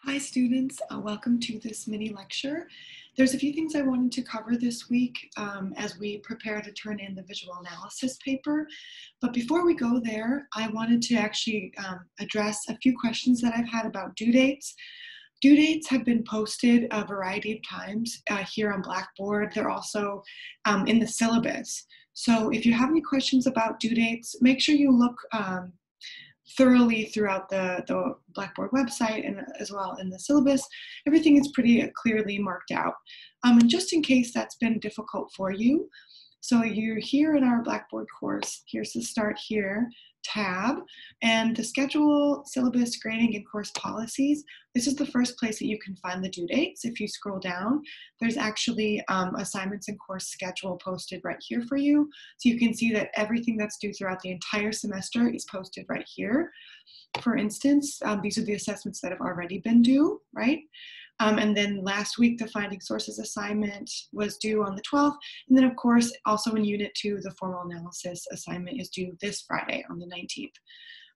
Hi students, welcome to this mini lecture. There's a few things I wanted to cover this week as we prepare to turn in the visual analysis paper. But before we go there, I wanted to actually address a few questions that I've had about due dates. Due dates have been posted a variety of times here on Blackboard. They're also in the syllabus. So if you have any questions about due dates, make sure you look thoroughly throughout the Blackboard website and as well in the syllabus. Everything is pretty clearly marked out. And just in case that's been difficult for you, so you're here in our Blackboard course. Here's the Start Here tab, and the schedule, syllabus, grading, and course policies. This is the first place that you can find the due dates. If you scroll down, there's actually assignments and course schedule posted right here for you. So you can see that everything that's due throughout the entire semester is posted right here. For instance, these are the assessments that have already been due, right? And then last week, the Finding Sources assignment was due on the 12th. And then of course, also in Unit 2, the Formal Analysis assignment is due this Friday on the 19th.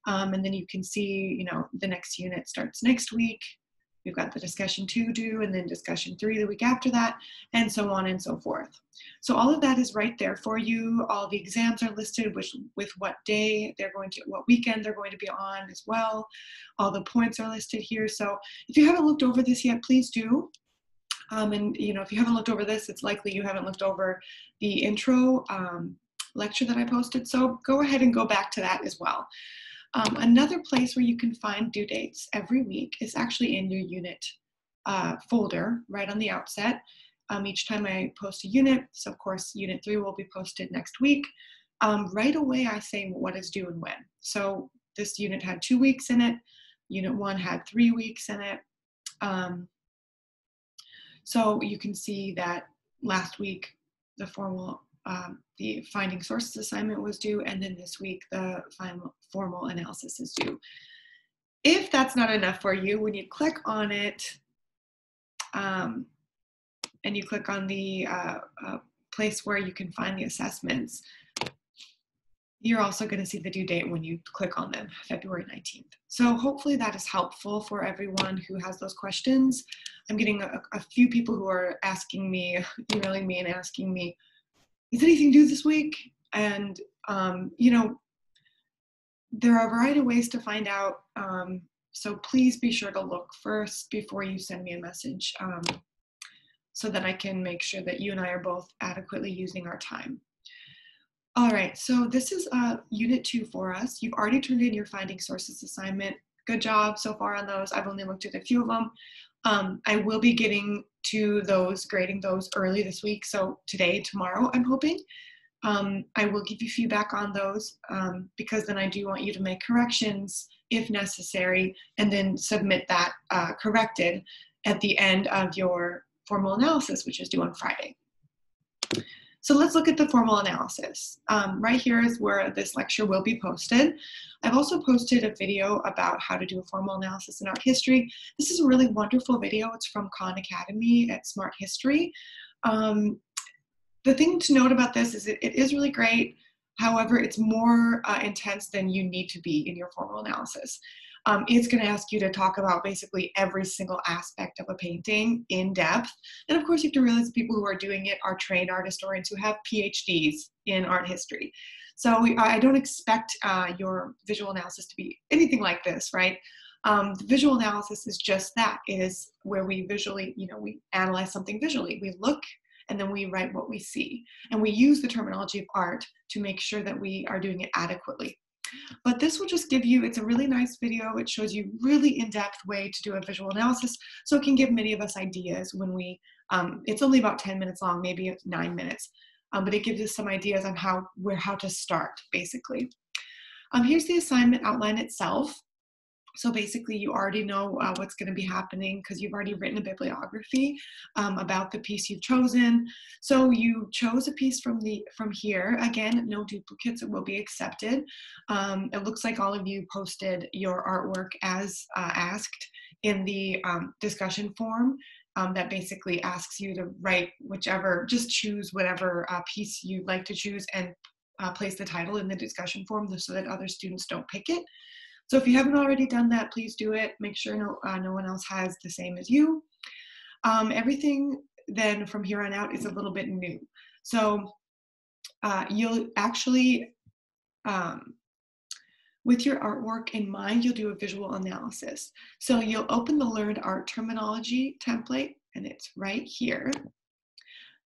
And then you can see, the next unit starts next week. We've got the discussion 2 due, and then discussion 3 the week after that, and so on and so forth. So all of that is right there for you. All the exams are listed with what day they're going to, what weekend they're going to be on as well. All the points are listed here. So if you haven't looked over this yet, please do. And if you haven't looked over this, it's likely you haven't looked over the intro lecture that I posted. So go ahead and go back to that as well. Another place where you can find due dates every week is actually in your unit folder right on the outset. Each time I post a unit, so of course Unit 3 will be posted next week, right away I say what is due and when. So this unit had 2 weeks in it, Unit 1 had 3 weeks in it. So you can see that last week the Finding Sources assignment was due, and then this week the formal analysis is due. If that's not enough for you, when you click on it and you click on the place where you can find the assessments, you're also going to see the due date when you click on them, February 19th. So hopefully that is helpful for everyone who has those questions. I'm getting a few people who are asking me, emailing me and asking me, is anything due this week? And, there are a variety of ways to find out. So please be sure to look first before you send me a message so that I can make sure that you and I are both adequately using our time. All right, so this is Unit 2 for us. You've already turned in your Finding Sources assignment. Good job so far on those. I've only looked at a few of them. I will be getting to those, grading those early this week. So today, tomorrow, I'm hoping. I will give you feedback on those because then I do want you to make corrections if necessary and then submit that corrected at the end of your formal analysis, which is due on Friday. So let's look at the formal analysis. Right here is where this lecture will be posted. I've also posted a video about how to do a formal analysis in art history. This is a really wonderful video. It's from Khan Academy at Smart History. The thing to note about this is it is really great. However, it's more intense than you need to be in your formal analysis. It's going to ask you to talk about basically every single aspect of a painting in depth. And of course, you have to realize people who are doing it are trained art historians who have PhDs in art history. So I don't expect your visual analysis to be anything like this, right? The visual analysis is just that. It is where we visually, we analyze something visually. We look and then we write what we see. And we use the terminology of art to make sure that we are doing it adequately. But this will just give you, it's a really nice video. It shows you really in-depth way to do a visual analysis. So it can give many of us ideas when we, it's only about 10 minutes long, maybe 9 minutes. But it gives us some ideas on how to start, basically. Here's the assignment outline itself. So basically, you already know what's going to be happening because you've already written a bibliography about the piece you've chosen. So you chose a piece from here. Again, no duplicates, it will be accepted. It looks like all of you posted your artwork as asked in the discussion form that basically asks you to write whichever, just choose whatever piece you'd like to choose and place the title in the discussion form so that other students don't pick it. So if you haven't already done that, please do it. Make sure no one else has the same as you. Everything then from here on out is a little bit new. So you'll actually, with your artwork in mind, you'll do a visual analysis. So you'll open the Learned Art Terminology template, and it's right here.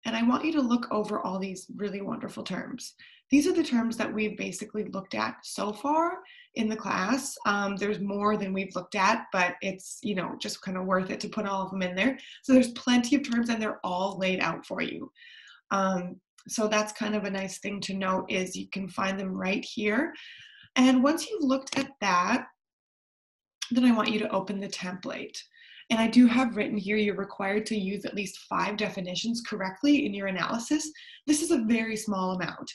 And I want you to look over all these really wonderful terms. These are the terms that we've basically looked at so far in the class. There's more than we've looked at, but it's, you know, just kind of worth it to put all of them in there. So there's plenty of terms and they're all laid out for you. So that's kind of a nice thing to note, is you can find them right here. And once you've looked at that, then I want you to open the template. And I do have written here, you're required to use at least 5 definitions correctly in your analysis. This is a very small amount.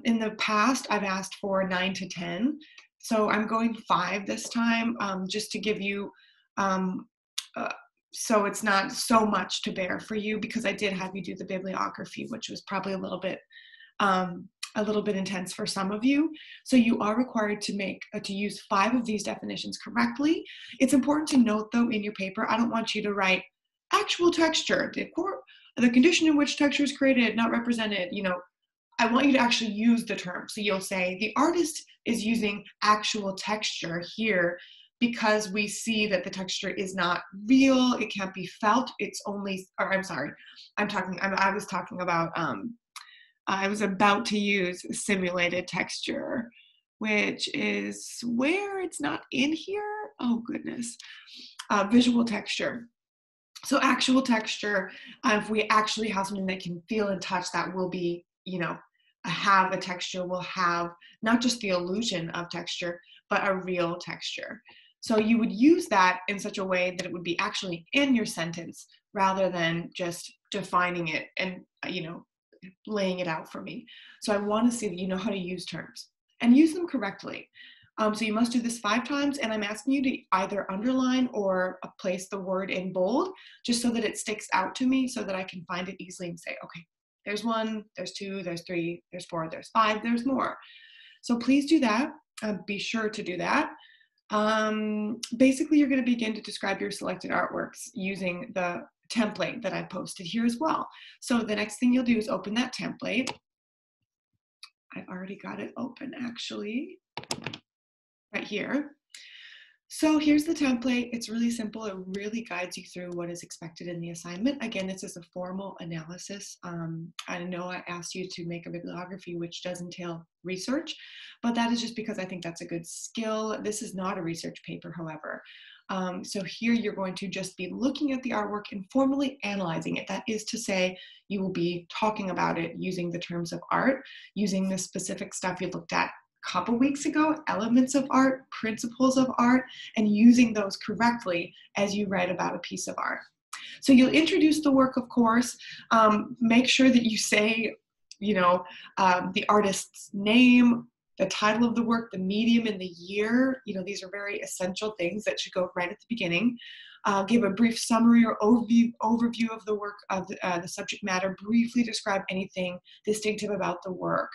In the past, I've asked for 9 to 10. So I'm going 5 this time, just to give you, so it's not so much to bear for you, because I did have you do the bibliography, which was probably a little bit intense for some of you. So you are required to use 5 of these definitions correctly. It's important to note, though, in your paper, I don't want you to write actual texture, the condition in which texture is created, not represented. You know, I want you to actually use the term. So you'll say the artist is using actual texture here because we see that the texture is not real, it can't be felt, it's only, or I'm sorry, I was talking about, I was about to use simulated texture, which is where it's not in here. Oh goodness. Visual texture. So actual texture, if we actually have something that can feel and touch, that will be, you know, have a texture, will have not just the illusion of texture, but a real texture. So you would use that in such a way that it would be actually in your sentence rather than just defining it and, you know, laying it out for me. So I want to see that you know how to use terms and use them correctly. So you must do this 5 times, and I'm asking you to either underline or place the word in bold, just so that it sticks out to me, so that I can find it easily and say, okay, there's 1, there's 2, there's 3, there's 4, there's 5, there's more. So please do that. Be sure to do that. Basically, you're going to begin to describe your selected artworks using the template that I posted here as well. So the next thing you'll do is open that template. I've already got it open, actually, right here. So here's the template. It's really simple. It really guides you through what is expected in the assignment. Again, this is a formal analysis. I know I asked you to make a bibliography, which does entail research, but that is just because I think that's a good skill. This is not a research paper, however. So here you're going to just be looking at the artwork and formally analyzing it. That is to say, you will be talking about it using the terms of art, using the specific stuff you looked at a couple weeks ago, elements of art, principles of art, and using those correctly as you write about a piece of art. So you'll introduce the work, of course. Make sure that you say, you know, the artist's name, the title of the work, the medium, and the year. You know, these are very essential things that should go right at the beginning. Give a brief summary or overview of the work, of the subject matter. Briefly describe anything distinctive about the work.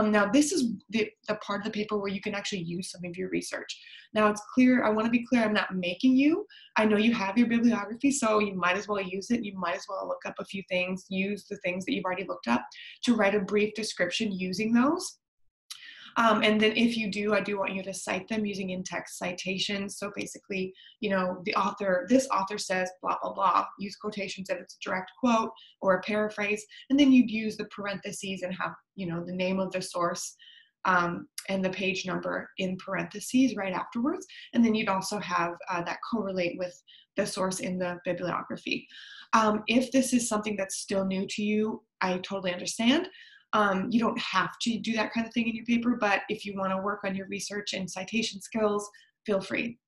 Now, this is the part of the paper where you can actually use some of your research. Now, it's clear, I want to be clear, I'm not making you. I know you have your bibliography, so you might as well use it. You might as well look up a few things, use the things that you've already looked up to write a brief description using those. And then if you do, I do want you to cite them using in-text citations. So basically, you know, this author says blah, blah, blah. Use quotations if it's a direct quote or a paraphrase. And then you'd use the parentheses and have, you know, the name of the source and the page number in parentheses right afterwards. And then you'd also have that correlate with the source in the bibliography. If this is something that's still new to you, I totally understand. You don't have to do that kind of thing in your paper, but if you want to work on your research and citation skills, feel free.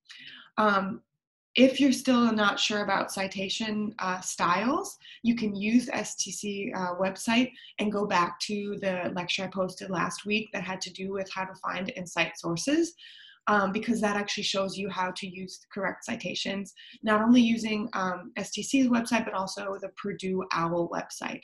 If you're still not sure about citation styles, you can use the STC website and go back to the lecture I posted last week that had to do with how to find and cite sources, because that actually shows you how to use the correct citations, not only using STC's website, but also the Purdue OWL website.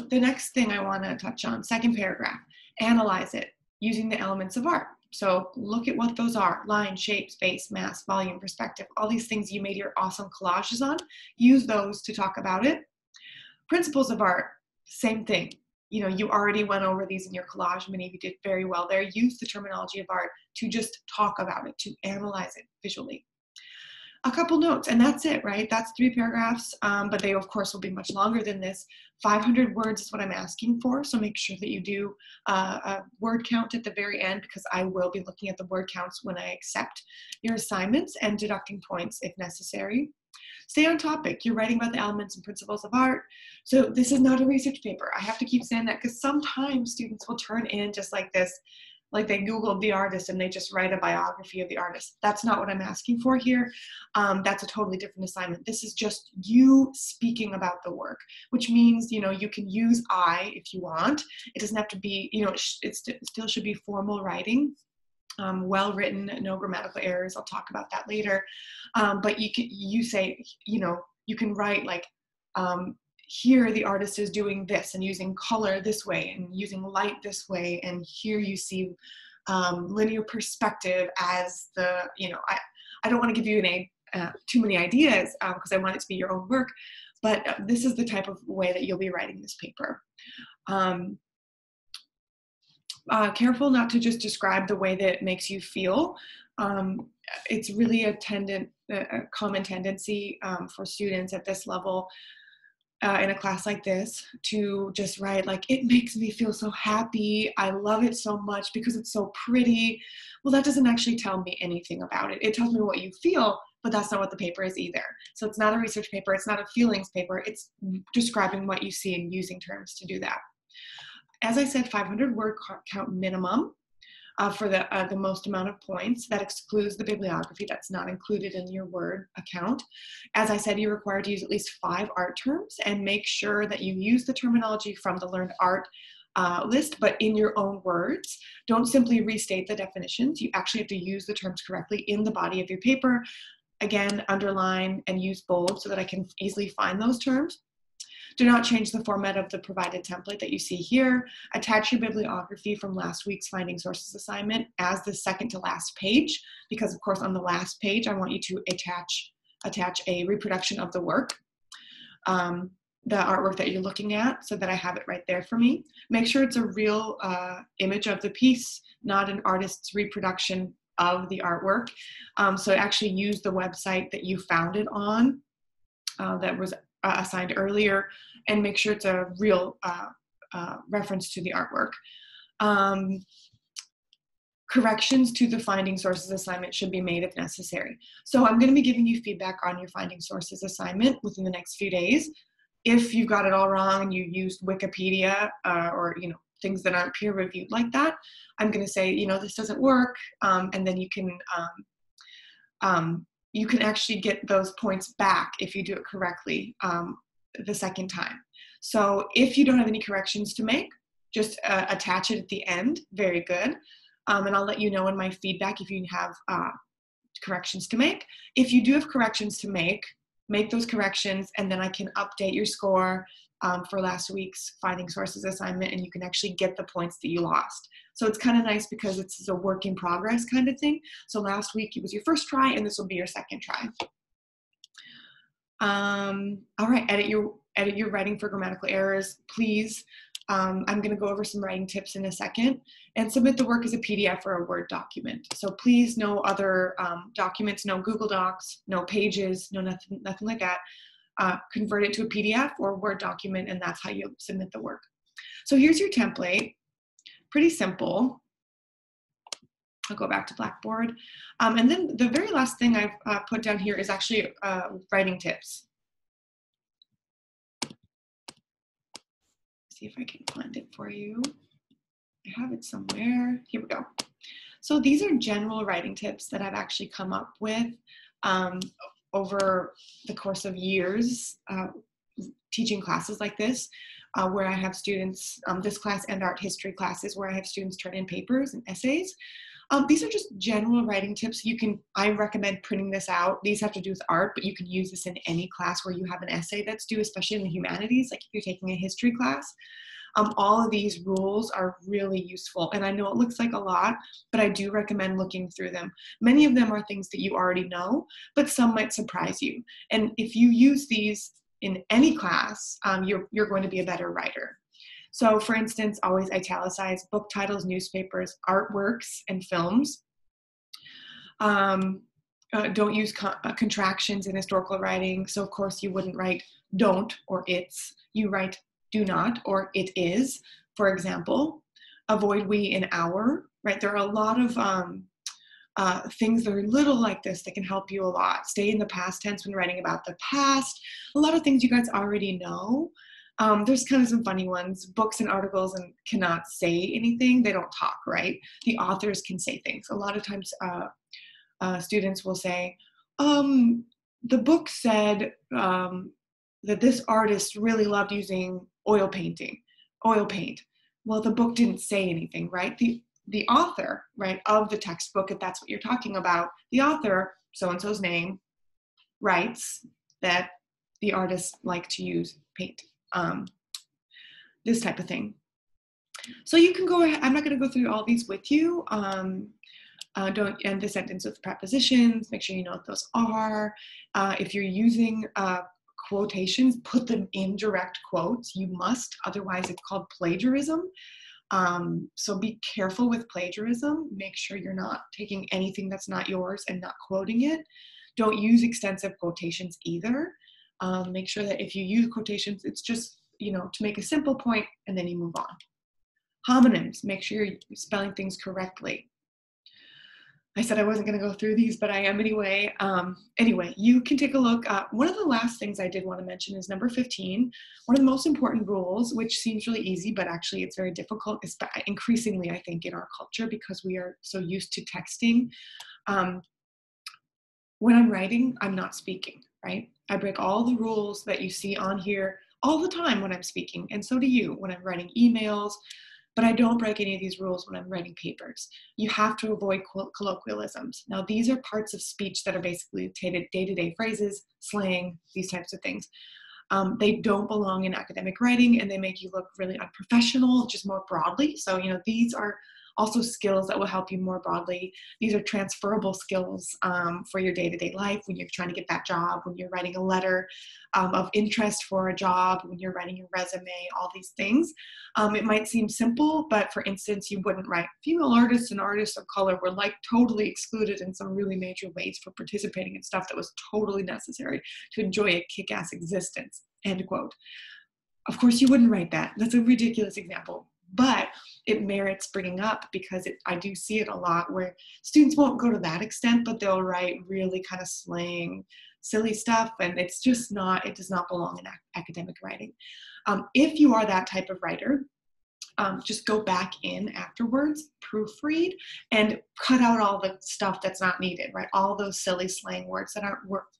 The next thing I want to touch on, second paragraph, analyze it using the elements of art. So look at what those are: line, shape, space, mass, volume, perspective, all these things you made your awesome collages on. Use those to talk about it. Principles of art, same thing. You know, you already went over these in your collage. Many of you did very well there. Use the terminology of art to just talk about it, to analyze it visually. A couple notes, and that's it, right? That's 3 paragraphs, but they, of course, will be much longer than this. 500 words is what I'm asking for, so make sure that you do a word count at the very end, because I will be looking at the word counts when I accept your assignments and deducting points if necessary. Stay on topic. You're writing about the elements and principles of art. So this is not a research paper. I have to keep saying that because sometimes students will turn in just like this, like they Googled the artist and they just write a biography of the artist. That's not what I'm asking for here. That's a totally different assignment. This is just you speaking about the work, which means, you know, you can use I if you want. It doesn't have to be, you know, it still should be formal writing. Well written, no grammatical errors. I'll talk about that later. But you say, you know, you can write like, here the artist is doing this and using color this way and using light this way. And here you see linear perspective as the, you know, I don't want to give you too many ideas because I want it to be your own work, but this is the type of way that you'll be writing this paper. Careful not to just describe the way that it makes you feel. It's really a common tendency for students at this level in a class like this to just write like, it makes me feel so happy. I love it so much because it's so pretty. Well, that doesn't actually tell me anything about it. It tells me what you feel, but that's not what the paper is either. So it's not a research paper. It's not a feelings paper. It's describing what you see and using terms to do that. As I said, 500 word count minimum for the most amount of points. That excludes the bibliography. That's not included in your word account. As I said, you're required to use at least 5 art terms, and make sure that you use the terminology from the Learned Art list, but in your own words. Don't simply restate the definitions. You actually have to use the terms correctly in the body of your paper. Again, underline and use bold so that I can easily find those terms. Do not change the format of the provided template that you see here. Attach your bibliography from last week's Finding Sources assignment as the second to last page, because of course on the last page I want you to attach a reproduction of the work, the artwork that you're looking at, so that I have it right there for me. Make sure it's a real image of the piece, not an artist's reproduction of the artwork. So actually use the website that you found it on that was assigned earlier, and make sure it's a real reference to the artwork. Corrections to the Finding Sources assignment should be made if necessary. So I'm going to be giving you feedback on your Finding Sources assignment within the next few days. If you got it all wrong and you used Wikipedia or, you know, things that aren't peer reviewed like that, I'm going to say, you know, this doesn't work, and then you can actually get those points back if you do it correctly the second time. So if you don't have any corrections to make, just attach it at the end. Very good. And I'll let you know in my feedback if you have corrections to make. If you do have corrections to make those corrections, and then I can update your score for last week's Finding Sources assignment, and you can actually get the points that you lost. So it's kind of nice because it's a work in progress kind of thing. So last week it was your first try, and this will be your second try. All right, edit your writing for grammatical errors, please. I'm going to go over some writing tips in a second, and submit the work as a PDF or a Word document. So please, no other documents, no Google Docs, no pages, no nothing like that. Convert it to a PDF or a Word document, and that's how you submit the work. So here's your template. Pretty simple. I'll go back to Blackboard. And then the very last thing I've put down here is actually writing tips. See if I can find it for you. I have it somewhere. Here we go. So these are general writing tips that I've actually come up with over the course of years teaching classes like this, where I have students, this class and art history classes, where I have students turn in papers and essays. These are just general writing tips. I recommend printing this out. These have to do with art, but you can use this in any class where you have an essay that's due, especially in the humanities, like if you're taking a history class. All of these rules are really useful. And I know it looks like a lot, but I do recommend looking through them. Many of them are things that you already know, but some might surprise you. And if you use these in any class, you're going to be a better writer. So for instance, always italicize book titles, newspapers, artworks, and films. Don't use contractions in historical writing. So of course you wouldn't write don't or it's. You write do not or it is, for example. Avoid we and our, right? There are a lot of things that are little like this that can help you a lot. Stay in the past tense when writing about the past. A lot of things you guys already know. There's kind of some funny ones. Books and articles and cannot say anything. They don't talk, right? The authors can say things. A lot of times students will say, the book said that this artist really loved using oil paint. Well, the book didn't say anything, right? The author, right, of the textbook, if that's what you're talking about, the author, so-and-so's name, writes that the artist liked to use paint. This type of thing. So you can go ahead, I'm not going to go through all these with you. Don't end the sentence with prepositions. Make sure you know what those are. If you're using quotations, put them in direct quotes. You must, otherwise it's called plagiarism. So be careful with plagiarism. Make sure you're not taking anything that's not yours and not quoting it. Don't use extensive quotations either. Make sure that if you use quotations, it's just, to make a simple point and then you move on. Homonyms, make sure you're spelling things correctly. I said I wasn't going to go through these, but I am anyway. Anyway, you can take a look. One of the last things I did want to mention is number 15. One of the most important rules, which seems really easy, but actually it's very difficult, increasingly, I think, in our culture because we are so used to texting. When I'm writing, I'm not speaking, right? I break all the rules that you see on here all the time when I'm speaking, and so do you when I'm writing emails, but I don't break any of these rules when I'm writing papers. You have to avoid colloquialisms. Now, these are parts of speech that are basically day-to-day phrases, slang, these types of things. They don't belong in academic writing, and they make you look really unprofessional, just more broadly. So, these are also skills that will help you more broadly. These are transferable skills for your day-to-day life when you're trying to get that job, when you're writing a letter of interest for a job, when you're writing your resume, all these things. It might seem simple, but for instance, you wouldn't write female artists and artists of color were like totally excluded in some really major ways for participating in stuff that was totally necessary to enjoy a kick-ass existence, end quote. Of course, you wouldn't write that. That's a ridiculous example. But it merits bringing up because I do see it a lot where students won't go to that extent, but they'll write really kind of slang, silly stuff, and it does not belong in academic writing. If you are that type of writer, just go back in afterwards, proofread, and cut out all the stuff that's not needed, right? All those silly slang words that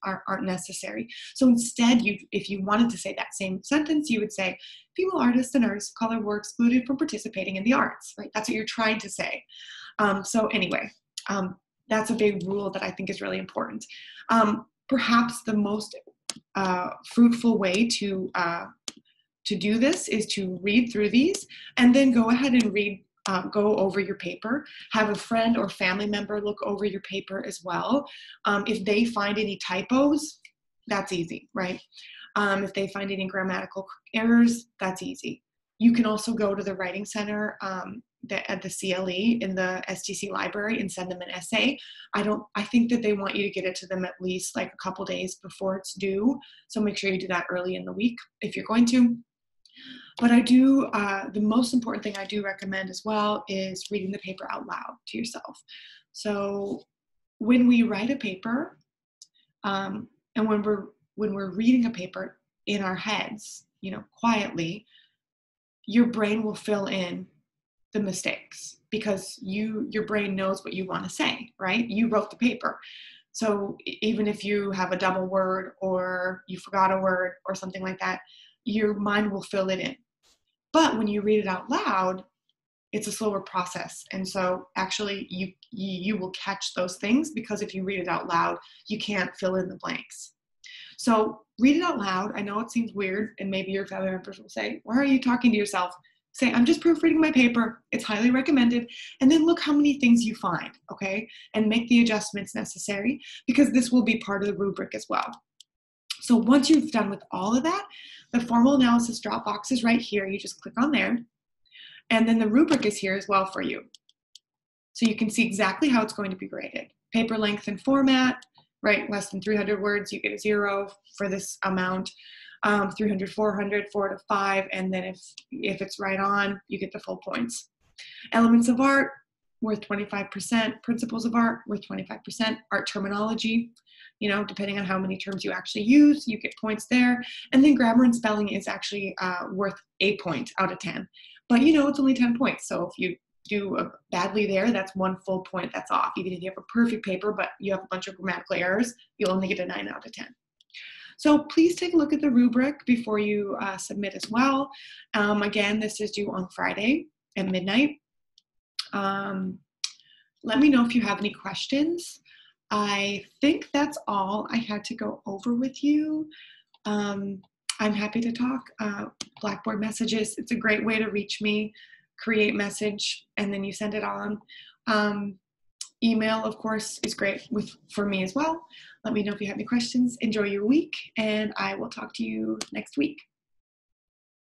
aren't necessary. So instead, if you wanted to say that same sentence, you would say, female artists and artists of color were excluded from participating in the arts, right? That's what you're trying to say. So anyway, that's a big rule that I think is really important. Perhaps the most fruitful way to do this is to read through these and then go ahead and go over your paper. Have a friend or family member look over your paper as well. If they find any typos, that's easy, right? If they find any grammatical errors, that's easy. You can also go to the Writing Center at the CLE in the STC library and send them an essay. I think that they want you to get it to them at least like a couple days before it's due. So make sure you do that early in the week if you're going to. But the most important thing I do recommend as well is reading the paper out loud to yourself. So when we write a paper, and when we're reading a paper in our heads, quietly, your brain will fill in the mistakes because your brain knows what you want to say, right? You wrote the paper. So even if you have a double word or you forgot a word or something like that, your mind will fill it in. But when you read it out loud, it's a slower process. And so actually you will catch those things because if you read it out loud, you can't fill in the blanks. So read it out loud. I know it seems weird and maybe your family members will say, why are you talking to yourself? say, I'm just proofreading my paper. It's highly recommended. And then look how many things you find, okay? And make the adjustments necessary, because this will be part of the rubric as well. So once you've done with all of that, the formal analysis drop box is right here. You just click on there. And then the rubric is here as well for you. So you can see exactly how it's going to be graded. Paper length and format, right? Less than 300 words, you get a 0 for this amount. 300, 400, 4 to 5. And then if it's right on, you get the full points. Elements of art, worth 25%. Principles of art, worth 25%. Art terminology, you know, depending on how many terms you actually use, you get points there. And then grammar and spelling is actually worth a point out of 10. But you know, it's only 10 points. So if you do badly there, that's 1 full point that's off. Even if you have a perfect paper, but you have a bunch of grammatical errors, you'll only get a 9 out of 10. So please take a look at the rubric before you submit as well. Again, this is due on Friday at midnight. Let me know if you have any questions. I think that's all I had to go over with you. I'm happy to talk. Blackboard messages, it's a great way to reach me. Create message, and then you send it on. Email, of course, is great for me as well. Let me know if you have any questions. Enjoy your week, and I will talk to you next week.